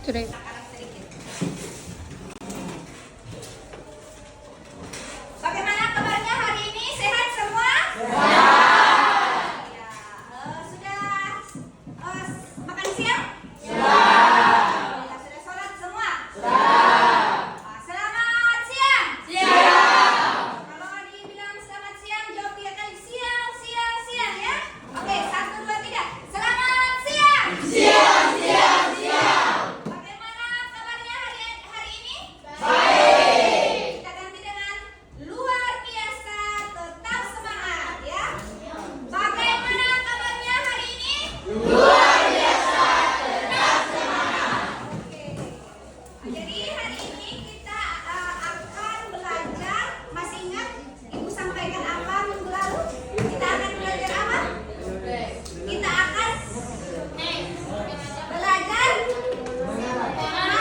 Sudah. Bagaimana kabarnya hari ini? Sehat semua? Ya, sudah makan siang? Alhamdulillah, sudah sholat semua? Selamat siang. Kalau dibilang selamat siang, jawab 3 kali siang ya. Oke, 1, 2, 3. Selamat siang. Bagaimana kabarnya hari ini? Kita ganti dengan luar biasa, tetap semangat ya. Bagaimana kabarnya hari ini? Oke. Jadi hari ini kita akan belajar. Masih ingat Ibu sampaikan apa minggu lalu? Kita akan belajar apa? Kita akan belajar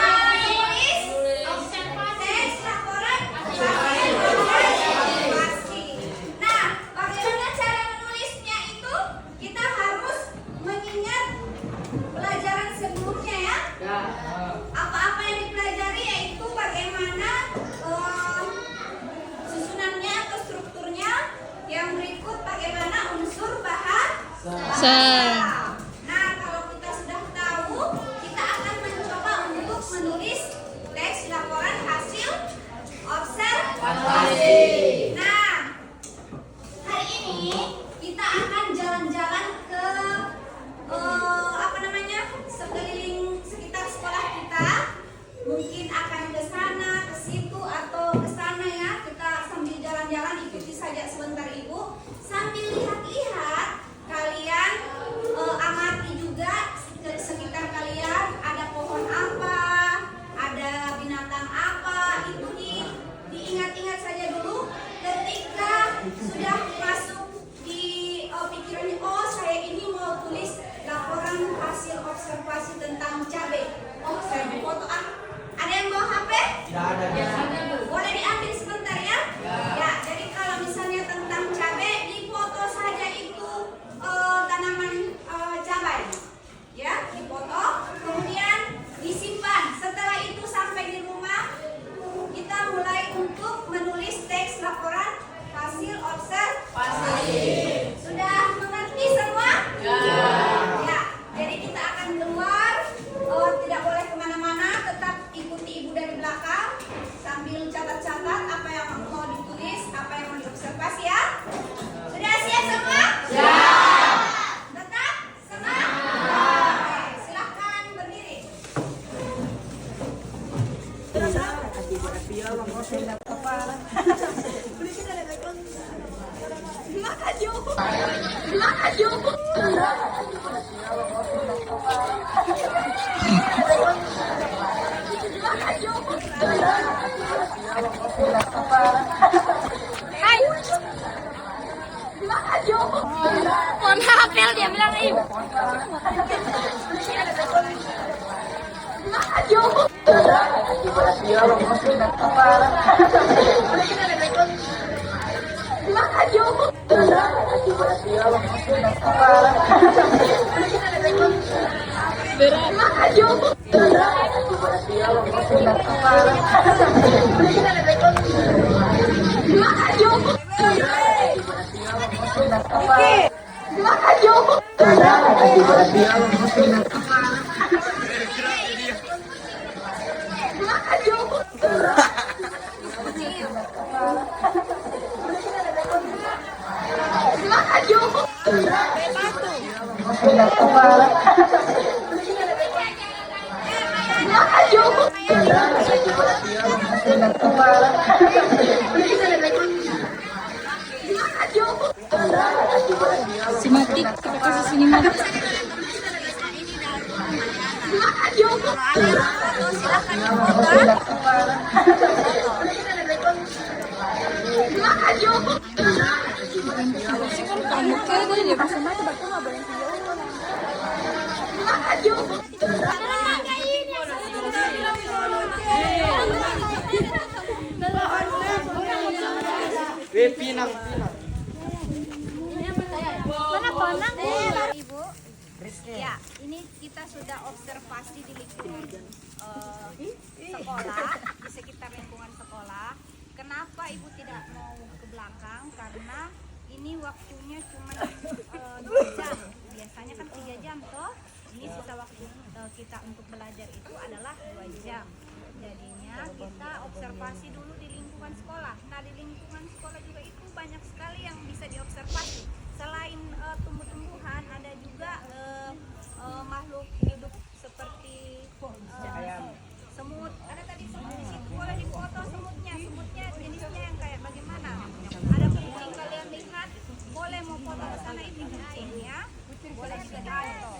menulis teks laporan hasil observasi. Nah, bagaimana cara menulisnya itu? Kita harus mengingat pelajaran sebelumnya ya. Apa-apa yang dipelajari yaitu bagaimana susunannya atau strukturnya. Yang berikut bagaimana unsur bahasa. Nah, kalau kita sudah tahu, kita akan mencoba untuk menulis teks laporan hasil observasi. Nah, hari ini kita akan jalan-jalan ke sekeliling sekitar sekolah kita. Mungkin akan ke sana, ke situ atau ke sana ya. Kita sambil jalan-jalan, ikuti saja sebentar Ibu. Sambil lihat-lihat, kalian amati juga sekitar kalian ada pohon apa, ada binatang apa. Itu diingat-ingat saja dulu. Ketika sudah masuk di pikirannya, oh saya ini mau tulis laporan hasil observasi tentang cabai. Oh saya mau foto Ada yang bawa HP? Tidak ada. Boleh diambil sebentar ya? Ya, jadi kalau misalnya tentang cabai, difoto saja itu tanaman cabai. Ya, difoto, kemudian disimpan. Setelah itu sampai di rumah, kita mulai untuk menulis teks laporan hasil observasi. Sudah mengerti semua? Ya, jadi kita akan keluar, tidak boleh kemana-mana, tetap ikuti Ibu dari belakang sambil catat-catat apa yang mau ditulis, apa yang mau diobservasi ya. Sudah siap semua? Tetap semangat. Oke, silahkan berdiri. Hai. Mohon hafal dia bilang Ibu. Simatik, kita kasih sinematik. Pinang. Mana Ponang? Ibu. Ya, ini kita sudah observasi di lingkungan sekolah, di sekitar lingkungan sekolah. Kenapa Ibu tidak mau ke belakang? Karena ini waktunya cuma 2 jam. Biasanya kan 3 jam toh. Ini sisa waktu kita untuk belajar itu adalah 2 jam. Jadinya kita observasi dulu di lingkungan sekolah. Nah, di lingkungan sekolah juga itu banyak sekali yang bisa diobservasi. Selain tumbuh-tumbuhan, ada juga makhluk hidup seperti semut. Ada tadi semut di situ, boleh dipoto semutnya. Semutnya jenisnya yang kayak bagaimana? Ada kucing kalian lihat, boleh mau foto ke sana, itu kucingnya, boleh juga dipoto.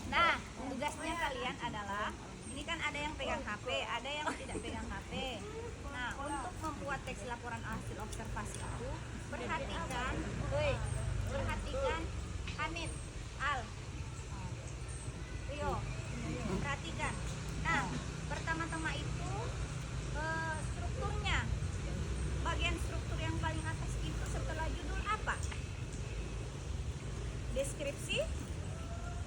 Nah, tugasnya kalian adalah, ini kan ada yang pegang HP, ada yang tidak pegang HP. Nah, untuk membuat teks laporan hasil observasi itu, perhatikan, Hanif, Al, Rio, perhatikan. Nah, pertama-tama itu strukturnya, bagian struktur yang paling atas itu setelah judul apa? Deskripsi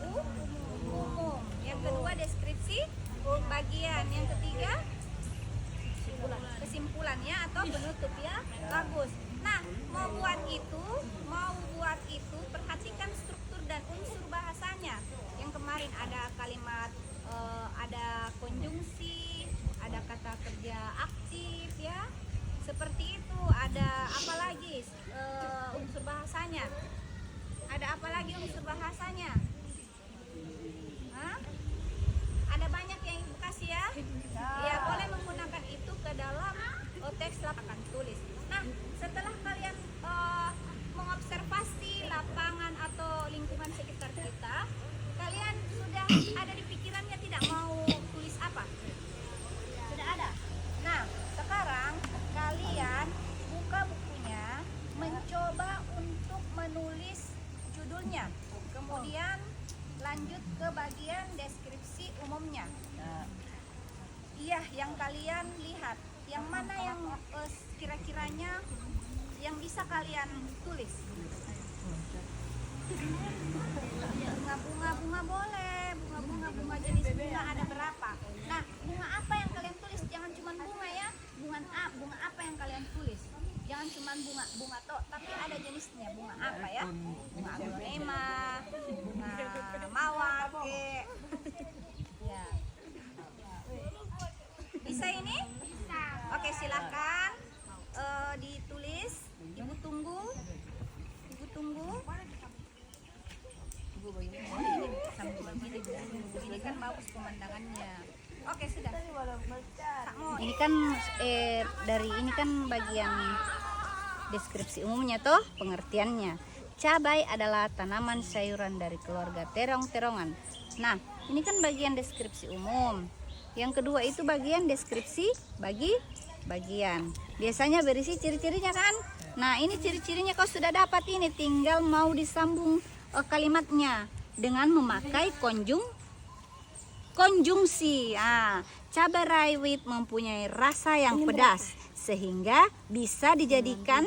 umum. Yang kedua deskripsi bagian. Yang ketiga kesimpulannya atau penutup ya. Bagus. Nah, mau buat itu perhatikan struktur dan unsur bahasanya. Yang kemarin ada kalimat, ada konjungsi, ada kata kerja aktif ya. Seperti itu. Ada apa lagi unsur bahasanya? Ada apa lagi unsur bahasanya? Hah? Ada banyak yang Ibu kasih ya? Ya, boleh menggunakan itu ke dalam teks lapangan tulis. Nah, setelah kalian mengobservasi lapangan atau lingkungan sekitar kita, kalian sudah ada di pikirannya tidak mau tulis apa? Sudah ada? Nah, sekarang kalian buka bukunya, mencoba untuk menulis judulnya. Kemudian lanjut ke bagian deskripsi umumnya. Iya, yang kalian lihat, yang mana yang kira-kiranya yang bisa kalian tulis? Bunga boleh, bunga jenis bunga ada berapa? Nah, bunga apa yang kalian tulis? Jangan cuma bunga ya, bunga apa yang kalian tulis? Jangan cuma bunga toh, tapi ada jenisnya. Bunga apa ya? Bunga aglonema, bunga mawar, ya. Bisa ini? Oke, silakan ditulis. Ibu tunggu. Ini kan bagus pemandangannya. Oke, sudah. Ini kan dari ini kan bagian deskripsi umumnya toh, pengertiannya. Cabai adalah tanaman sayuran dari keluarga terong-terongan. Nah, ini kan bagian deskripsi umum. Yang kedua itu bagian deskripsi bagian. Biasanya berisi ciri-cirinya kan? Nah, ini ciri-cirinya kau sudah dapat ini, tinggal mau disambung kalimatnya dengan memakai konjungsi. Cabai rawit mempunyai rasa yang pedas sehingga bisa dijadikan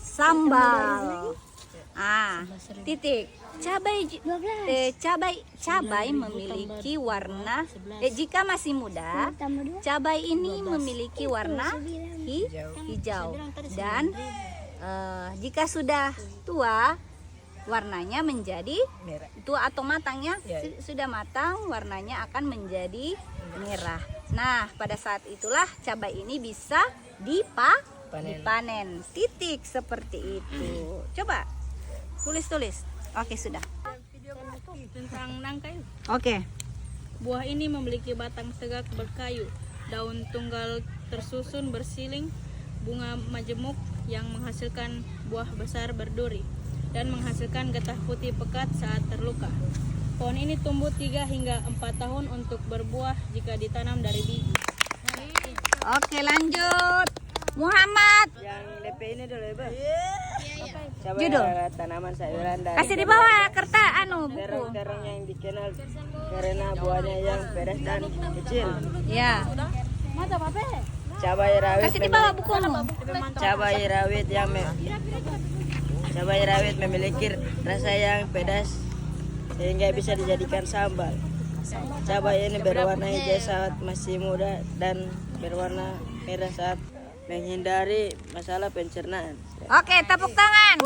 sambal. Titik. Cabai memiliki warna jika masih muda, cabai ini memiliki warna hijau dan jika sudah tua warnanya menjadi tua atau matangnya sudah matang, warnanya akan menjadi merah. Nah, pada saat itulah cabai ini bisa dipanen. Titik seperti itu. Coba tulis. Oke, sudah. Tentang nangka. Oke. Buah ini memiliki batang tegak berkayu, daun tunggal tersusun bersiling, bunga majemuk yang menghasilkan buah besar berduri dan menghasilkan getah putih pekat saat terluka. Pohon ini tumbuh 3 hingga 4 tahun untuk berbuah jika ditanam dari biji. Oke, lanjut. Muhammad. Yang DP ini dulu ya, Bang. Cabai Judul. adalah tanaman sayuran dari Kasih di bawah kertas buku. terong-terong yang dikenal karena buahnya yang pedas dan kecil. Ya. Cabai rawit Kasih di bawah bukumu. cabai rawit memiliki rasa yang pedas sehingga bisa dijadikan sambal. Cabai ini berwarna hijau saat masih muda dan berwarna merah saat menghindari masalah pencernaan. Oke, tepuk tangan.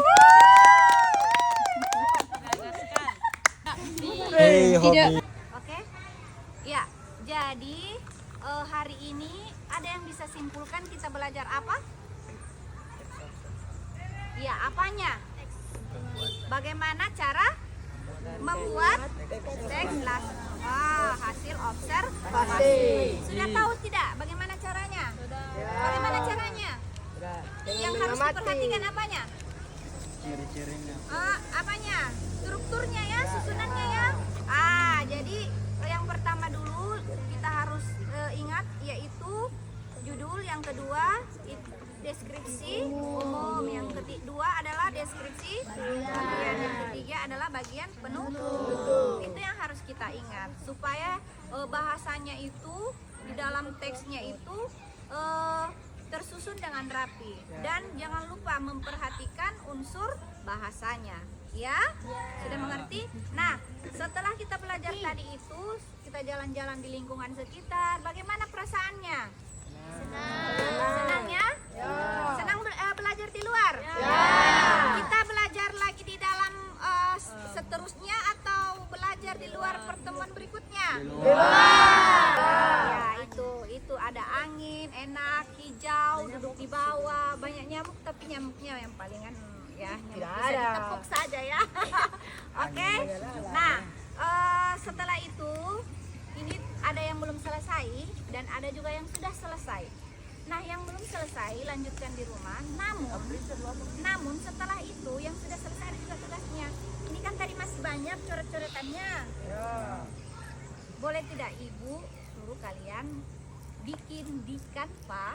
Oke. Ya, jadi hari ini ada yang bisa simpulkan kita belajar apa? Ya, apanya? Bagaimana cara membuat teks hasil observasi. Sudah tahu tidak bagaimana caranya? Bagaimana caranya? Yang harus diperhatikan apanya? Apanya? Strukturnya ya, susunannya ya. Jadi yang pertama dulu kita harus ingat yaitu judul, yang kedua deskripsi umum, yang kedua adalah deskripsi, kemudian yang ketiga adalah bagian penutup. Itu yang harus kita ingat supaya bahasanya itu di dalam teksnya itu tersusun dengan rapi, dan jangan lupa memperhatikan unsur bahasanya. Ya, sudah mengerti? Nah, setelah kita belajar tadi itu, kita jalan-jalan di lingkungan sekitar. Bagaimana perasaannya? Senang ya? Senang belajar di luar? Kita belajar lagi di dalam seterusnya atau belajar di luar pertemuan berikutnya? Ya, itu ada angin, enak, hijau, duduk di bawah, banyak nyamuk, tapi nyamuknya yang palingan ya, bisa ditepuk saja ya. Oke. Nah, setelah itu ini ada yang belum selesai dan ada juga yang sudah selesai. Nah, yang belum selesai lanjutkan di rumah. Namun setelah itu yang sudah selesai ada juga tugasnya. Ini kan tadi masih banyak coret-coretannya. Boleh tidak Ibu suruh kalian bikin di Canva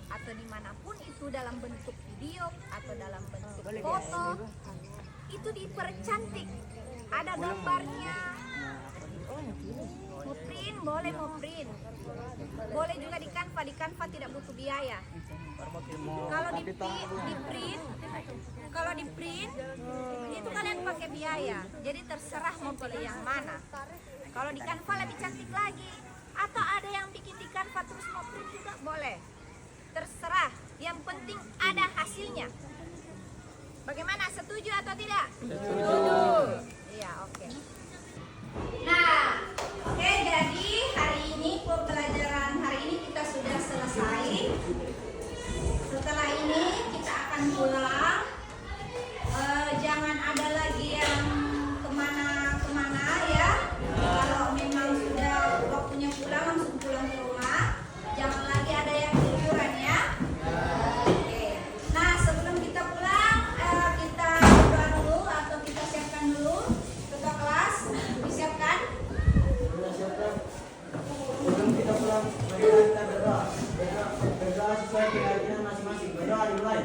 atau dimanapun itu, dalam bentuk video atau dalam bentuk foto, itu dipercantik, ada gambarnya. Mau print, boleh mau print. Boleh juga di Canva tidak butuh biaya. Kalau di print itu kalian pakai biaya. Jadi terserah mau pilih yang mana. Kalau di Canva lebih cantik lagi. Atau ada yang bikin di Canva terus mau print juga boleh. Terserah. Yang penting ada hasilnya. Bagaimana? Setuju atau tidak? Setuju. Iya, oke. Nah, oke, jadi hari ini pembelajaran hari ini kita sudah selesai. Setelah ini kita akan pulang. Jangan ada lagi yang kemana-kemana ya. Kalau memang sudah waktunya pulang, langsung pulang ke rumah. Jangan lagi ada yang liburan ya. Oke. Nah, sebelum kita pulang, kita berdoa dulu atau kita siapkan dulu ketua kelas. Disiapkan? Sebelum kita pulang, mari kita berdoa. Berdoa sesuai keyakinan masing-masing. Berdoa dimulai.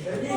Jadi